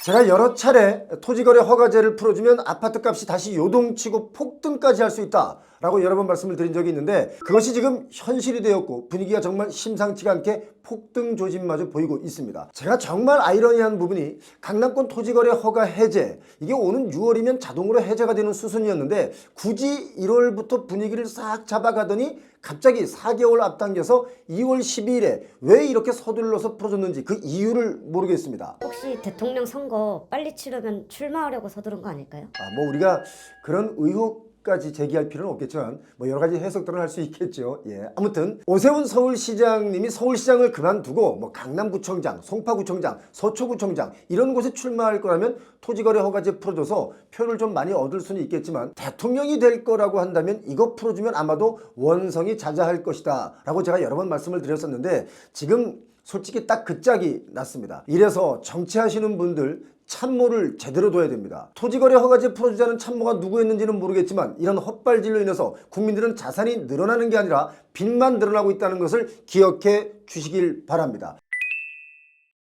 제가 여러 차례 토지거래 허가제를 풀어주면 아파트값이 다시 요동치고 폭등까지 할 수 있다라고 여러 번 말씀을 드린 적이 있는데, 그것이 지금 현실이 되었고 분위기가 정말 심상치가 않게 폭등 조짐마저 보이고 있습니다. 제가 정말 아이러니한 부분이 강남권 토지거래 허가 해제, 이게 오는 6월이면 자동으로 해제가 되는 수순이었는데 굳이 1월부터 분위기를 싹 잡아가더니 갑자기 4개월 앞당겨서 2월 12일에 왜 이렇게 서둘러서 풀어줬는지 그 이유를 모르겠습니다. 혹시 대통령 선거 빨리 치르면 출마하려고 서두른 거 아닐까요? 뭐 우리가 그런 의혹까지 제기할 필요는 없겠지만 뭐 여러 가지 해석들은 할 수 있겠죠. 아무튼 오세훈 서울시장님이 서울시장을 그만두고 뭐 강남구청장, 송파구청장, 서초구청장 이런 곳에 출마할 거라면 토지거래 허가제 풀어줘서 표를 좀 많이 얻을 수는 있겠지만, 대통령이 될 거라고 한다면 이거 풀어주면 아마도 원성이 자자할 것이다 라고 제가 여러 번 말씀을 드렸었는데, 지금 솔직히 딱 그 짝이 났습니다. 이래서 정치하시는 분들 참모를 제대로 둬야 됩니다. 토지거래 허가제 풀어주자는 참모가 누구였는지는 모르겠지만 이런 헛발질로 인해서 국민들은 자산이 늘어나는 게 아니라 빚만 늘어나고 있다는 것을 기억해 주시길 바랍니다.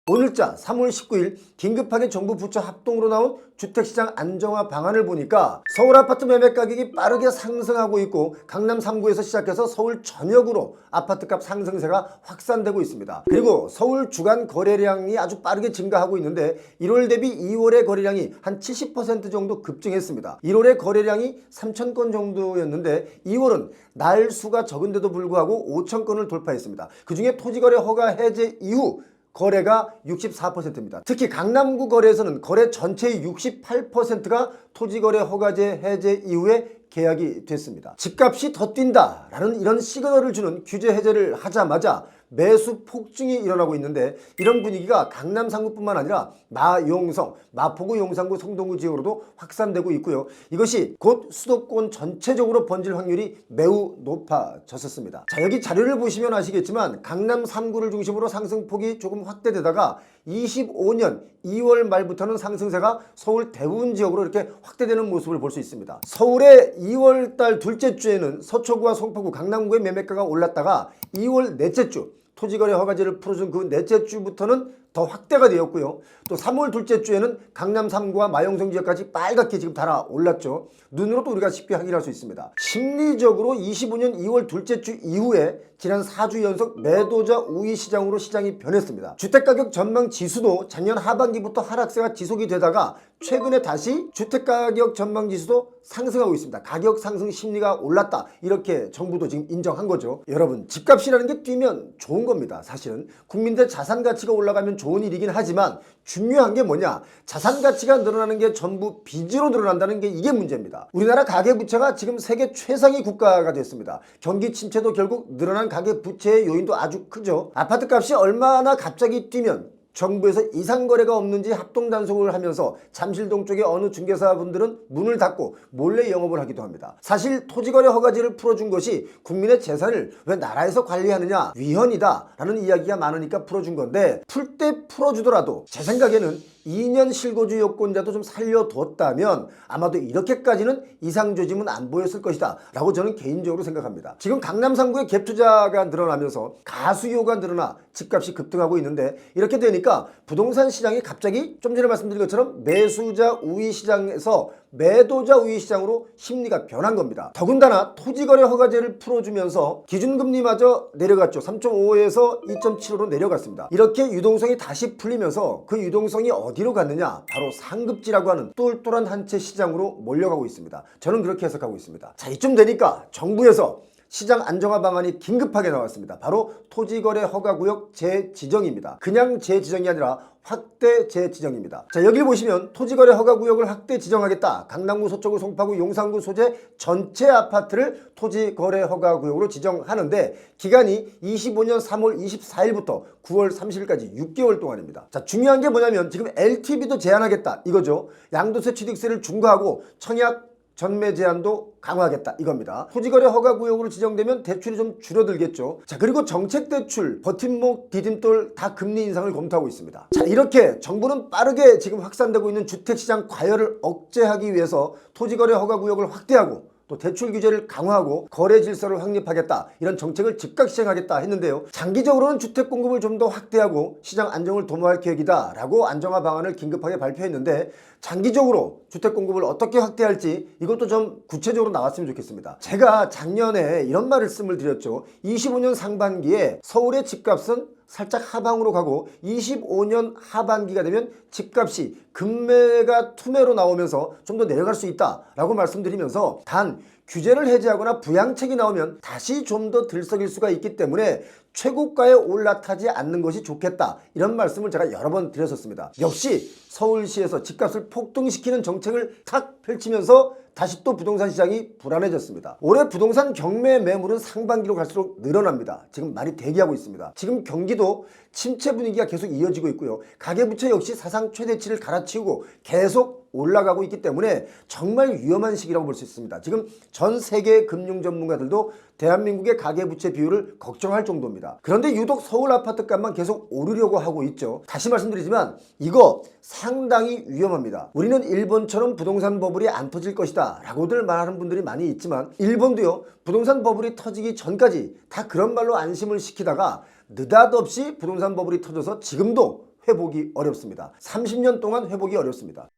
오늘자 3월 19일 긴급하게 정부 부처 합동으로 나온 주택시장 안정화 방안을 보니까 서울 아파트 매매 가격이 빠르게 상승하고 있고 강남 3구에서 시작해서 서울 전역으로 아파트값 상승세가 확산되고 있습니다. 그리고 서울 주간 거래량이 아주 빠르게 증가하고 있는데 1월 대비 2월의 거래량이 한 70% 정도 급증했습니다. 1월의 거래량이 3,000건 정도였는데 2월은 날 수가 적은데도 불구하고 5,000건을 돌파했습니다. 그중에 토지거래 허가 해제 이후 거래가 64%입니다. 특히 강남구 거래에서는 거래 전체의 68%가 토지거래 허가제 해제 이후에 계약이 됐습니다. 집값이 더 뛴다라는 이런 시그널을 주는 규제 해제를 하자마자 매수 폭증이 일어나고 있는데, 이런 분위기가 강남 3구뿐만 아니라 마용성, 마포구, 용산구, 성동구 지역으로도 확산되고 있고요. 이것이 곧 수도권 전체적으로 번질 확률이 매우 높아졌었습니다. 자, 여기 자료를 보시면 아시겠지만 강남 3구를 중심으로 상승폭이 조금 확대되다가 25년 2월 말부터는 상승세가 서울 대부분 지역으로 이렇게 확대되는 모습을 볼 수 있습니다. 서울의 2월달 둘째 주에는 서초구와 송파구, 강남구의 매매가가 올랐다가 2월 넷째 주 토지거래 허가제를 풀어준 그 넷째 주부터는 더 확대가 되었고요. 또 3월 둘째 주에는 강남 3구와 마용성 지역까지 빨갛게 지금 달아올랐죠. 눈으로도 우리가 쉽게 확인할 수 있습니다. 심리적으로 25년 2월 둘째 주 이후에 지난 4주 연속 매도자 우위 시장으로 시장이 변했습니다. 주택가격 전망 지수도 작년 하반기부터 하락세가 지속이 되다가 최근에 다시 주택가격 전망 지수도 상승하고 있습니다. 가격 상승 심리가 올랐다, 이렇게 정부도 지금 인정한 거죠. 여러분, 집값이라는 게 뛰면 좋은 겁니다. 사실은 국민들 자산 가치가 올라가면 좋은 일이긴 하지만 중요한 게 뭐냐, 자산 가치가 늘어나는 게 전부 빚으로 늘어난다는 게 이게 문제입니다. 우리나라 가계부채가 지금 세계 최상위 국가가 됐습니다. 경기 침체도 결국 늘어난 가계부채의 요인도 아주 크죠. 아파트값이 얼마나 갑자기 뛰면 정부에서 이상거래가 없는지 합동단속을 하면서 잠실동 쪽의 어느 중개사분들은 문을 닫고 몰래 영업을 하기도 합니다. 사실 토지거래 허가제를 풀어준 것이 국민의 재산을 왜 나라에서 관리하느냐, 위헌이다 라는 이야기가 많으니까 풀어준 건데, 풀 때 풀어주더라도 제 생각에는 2년 실거주 여권자도 좀 살려뒀다면 아마도 이렇게까지는 이상조짐은 안 보였을 것이다 라고 저는 개인적으로 생각합니다. 지금 강남 3구의 갭투자가 늘어나면서 가수요가 늘어나 집값이 급등하고 있는데, 이렇게 되니까 부동산 시장이 갑자기 좀 전에 말씀드린 것처럼 매수자 우위 시장에서 매도자 우위 시장으로 심리가 변한 겁니다. 더군다나 토지거래 허가제를 풀어주면서 기준금리마저 내려갔죠. 3.5에서 2.75로 내려갔습니다. 이렇게 유동성이 다시 풀리면서 그 유동성이 어디로 갔느냐, 바로 상급지라고 하는 똘똘한 한 채 시장으로 몰려가고 있습니다. 저는 그렇게 해석하고 있습니다. 자, 이쯤 되니까 정부에서 시장 안정화 방안이 긴급하게 나왔습니다. 바로 토지거래 허가구역 재지정입니다. 그냥 재지정이 아니라 확대 재지정입니다. 자, 여기 보시면 토지거래 허가구역을 확대 지정하겠다. 강남구, 서초구, 송파구, 용산구 소재 전체 아파트를 토지거래 허가구역으로 지정하는데 기간이 25년 3월 24일부터 9월 30일까지 6개월 동안입니다. 자, 중요한 게 뭐냐면 지금 LTV도 제한하겠다 이거죠. 양도세 취득세를 중과하고 청약 전매 제한도 강화하겠다 이겁니다. 토지거래 허가구역으로 지정되면 대출이 좀 줄어들겠죠. 자, 그리고 정책대출, 버팀목, 디딤돌 다 금리 인상을 검토하고 있습니다. 자, 이렇게 정부는 빠르게 지금 확산되고 있는 주택시장 과열을 억제하기 위해서 토지거래 허가구역을 확대하고 또 대출 규제를 강화하고 거래 질서를 확립하겠다, 이런 정책을 즉각 시행하겠다 했는데요. 장기적으로는 주택 공급을 좀 더 확대하고 시장 안정을 도모할 계획이다 라고 안정화 방안을 긴급하게 발표했는데, 장기적으로 주택 공급을 어떻게 확대할지 이것도 좀 구체적으로 나왔으면 좋겠습니다. 제가 작년에 이런 말씀을 드렸죠. 25년 상반기에 서울의 집값은 살짝 하방으로 가고 25년 하반기가 되면 집값이 급매가 투매로 나오면서 좀 더 내려갈 수 있다 라고 말씀드리면서, 단 규제를 해제하거나 부양책이 나오면 다시 좀 더 들썩일 수가 있기 때문에 최고가에 올라타지 않는 것이 좋겠다, 이런 말씀을 제가 여러 번 드렸었습니다. 역시 서울시에서 집값을 폭등시키는 정책을 탁 펼치면서 다시 또 부동산 시장이 불안해졌습니다. 올해 부동산 경매 매물은 상반기로 갈수록 늘어납니다. 지금 많이 대기하고 있습니다. 지금 경기도 침체 분위기가 계속 이어지고 있고요. 가계부채 역시 사상 최대치를 갈아치우고 계속 올라가고 있기 때문에 정말 위험한 시기라고 볼 수 있습니다. 지금 전 세계 금융 전문가들도 대한민국의 가계부채 비율을 걱정할 정도입니다. 그런데 유독 서울 아파트값만 계속 오르려고 하고 있죠. 다시 말씀드리지만 이거 상당히 위험합니다. 우리는 일본처럼 부동산 버블이 안 터질 것이다 라고들 말하는 분들이 많이 있지만, 일본도요 부동산 버블이 터지기 전까지 다 그런 말로 안심을 시키다가 느닷없이 부동산 버블이 터져서 지금도 회복이 어렵습니다. 30년 동안 회복이 어렵습니다.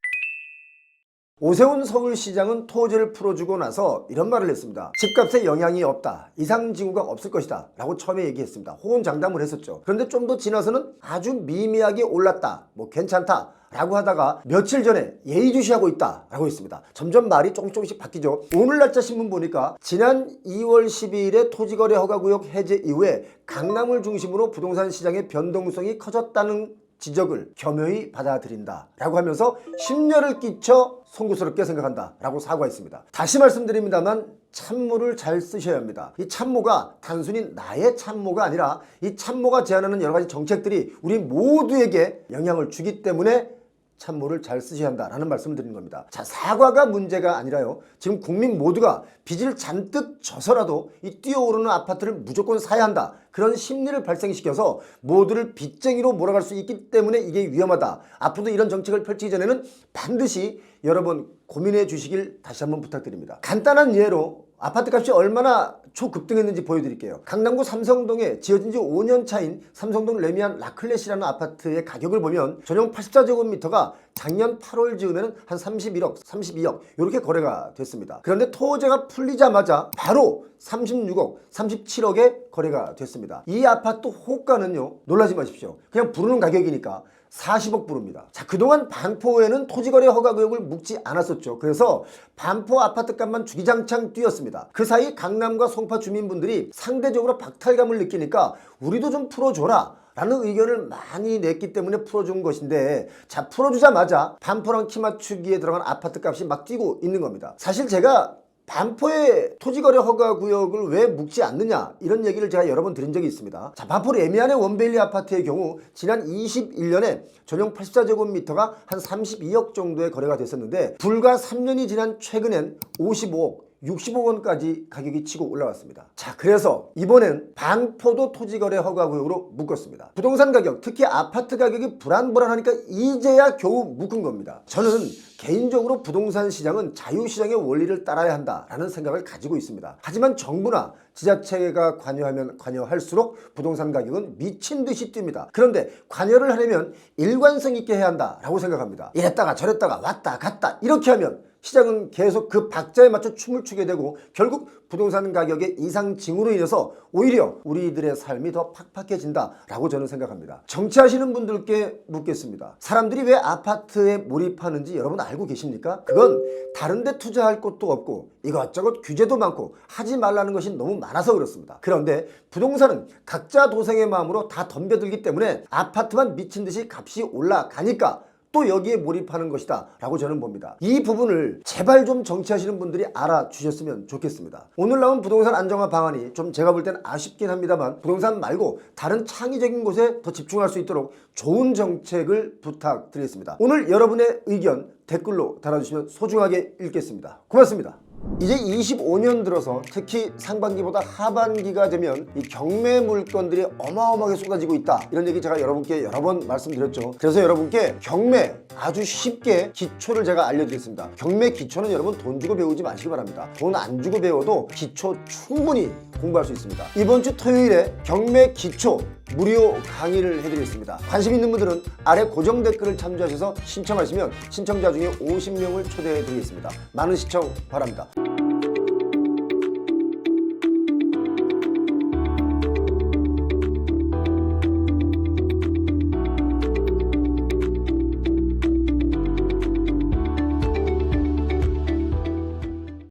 오세훈 서울시장은 토지를 풀어주고 나서 이런 말을 했습니다. 집값에 영향이 없다, 이상징후가 없을 것이다 라고 처음에 얘기했습니다. 호언장담을 했었죠. 그런데 좀 더 지나서는 아주 미미하게 올랐다, 뭐 괜찮다 라고 하다가 며칠 전에 예의주시하고 있다 라고 했습니다. 점점 말이 조금씩 바뀌죠. 오늘 날짜 신문 보니까 지난 2월 12일에 토지거래 허가구역 해제 이후에 강남을 중심으로 부동산 시장의 변동성이 커졌다는 지적을 겸허히 받아들인다 라고 하면서 심려를 끼쳐 송구스럽게 생각한다 라고 사과했습니다. 다시 말씀드립니다만 참모를 잘 쓰셔야 합니다. 이 참모가 단순히 나의 참모가 아니라 이 참모가 제안하는 여러 가지 정책들이 우리 모두에게 영향을 주기 때문에 참모를 잘 쓰셔야 한다라는 말씀을 드리는 겁니다. 자, 사과가 문제가 아니라요, 지금 국민 모두가 빚을 잔뜩 져서라도 이 뛰어오르는 아파트를 무조건 사야 한다, 그런 심리를 발생시켜서 모두를 빚쟁이로 몰아갈 수 있기 때문에 이게 위험하다. 앞으로도 이런 정책을 펼치기 전에는 반드시 여러분 고민해 주시길 다시 한번 부탁드립니다. 간단한 예로 아파트값이 얼마나 초급등했는지 보여드릴게요. 강남구 삼성동에 지어진 지 5년 차인 삼성동 레미안 라클렛이라는 아파트의 가격을 보면 전용 84제곱미터가 작년 8월 즈음에는 한 31억, 32억 이렇게 거래가 됐습니다. 그런데 토지가 풀리자마자 바로 36억, 37억에 거래가 됐습니다. 이 아파트 호가는요, 놀라지 마십시오. 그냥 부르는 가격이니까 40억 부릅니다. 자, 그동안 반포에는 토지거래 허가구역을 묵지 않았었죠. 그래서 반포 아파트값만 주기장창 뛰었습니다. 그 사이 강남과 송파 주민분들이 상대적으로 박탈감을 느끼니까 우리도 좀 풀어줘라 라는 의견을 많이 냈기 때문에 풀어준 것인데, 자, 풀어주자마자 반포랑 키 맞추기에 들어간 아파트값이 막 뛰고 있는 겁니다. 사실 제가 반포의 토지거래 허가구역을 왜 묵지 않느냐, 이런 얘기를 제가 여러 번 드린 적이 있습니다. 자, 반포 레미안의 원베일리 아파트의 경우 지난 21년에 전용 84제곱미터가 한 32억 정도의 거래가 됐었는데, 불과 3년이 지난 최근엔 55억, 60억 원까지 가격이 치고 올라왔습니다. 자, 그래서 이번엔 반포도 토지거래 허가구역으로 묶었습니다. 부동산 가격, 특히 아파트 가격이 불안불안하니까 이제야 겨우 묶은 겁니다. 저는 개인적으로 부동산 시장은 자유시장의 원리를 따라야 한다라는 생각을 가지고 있습니다. 하지만 정부나 지자체가 관여하면 관여할수록 부동산 가격은 미친 듯이 뜁니다. 그런데 관여를 하려면 일관성 있게 해야 한다라고 생각합니다. 이랬다가 저랬다가 왔다 갔다 이렇게 하면 시장은 계속 그 박자에 맞춰 춤을 추게 되고 결국 부동산 가격의 이상징후로 인해서 오히려 우리들의 삶이 더 팍팍해진다라고 저는 생각합니다. 정치하시는 분들께 묻겠습니다. 사람들이 왜 아파트에 몰입하는지 여러분 알고 계십니까? 그건 다른 데 투자할 곳도 없고 이것저것 규제도 많고 하지 말라는 것이 너무 많아서 그렇습니다. 그런데 부동산은 각자 도생의 마음으로 다 덤벼들기 때문에 아파트만 미친 듯이 값이 올라가니까 또 여기에 몰입하는 것이다 라고 저는 봅니다. 이 부분을 제발 좀 정치하시는 분들이 알아주셨으면 좋겠습니다. 오늘 나온 부동산 안정화 방안이 좀 제가 볼 땐 아쉽긴 합니다만, 부동산 말고 다른 창의적인 곳에 더 집중할 수 있도록 좋은 정책을 부탁드리겠습니다. 오늘 여러분의 의견 댓글로 달아주시면 소중하게 읽겠습니다. 고맙습니다. 이제 25년 들어서 특히 상반기보다 하반기가 되면 이 경매 물건들이 어마어마하게 쏟아지고 있다, 이런 얘기 제가 여러분께 여러 번 말씀드렸죠. 그래서 여러분께 경매 아주 쉽게 기초를 제가 알려드리겠습니다. 경매 기초는 여러분 돈 주고 배우지 마시기 바랍니다. 돈 안 주고 배워도 기초 충분히 공부할 수 있습니다. 이번 주 토요일에 경매 기초 무료 강의를 해드리겠습니다. 관심 있는 분들은 아래 고정 댓글을 참조하셔서 신청하시면 신청자 중에 50명을 초대해 드리겠습니다. 많은 시청 바랍니다.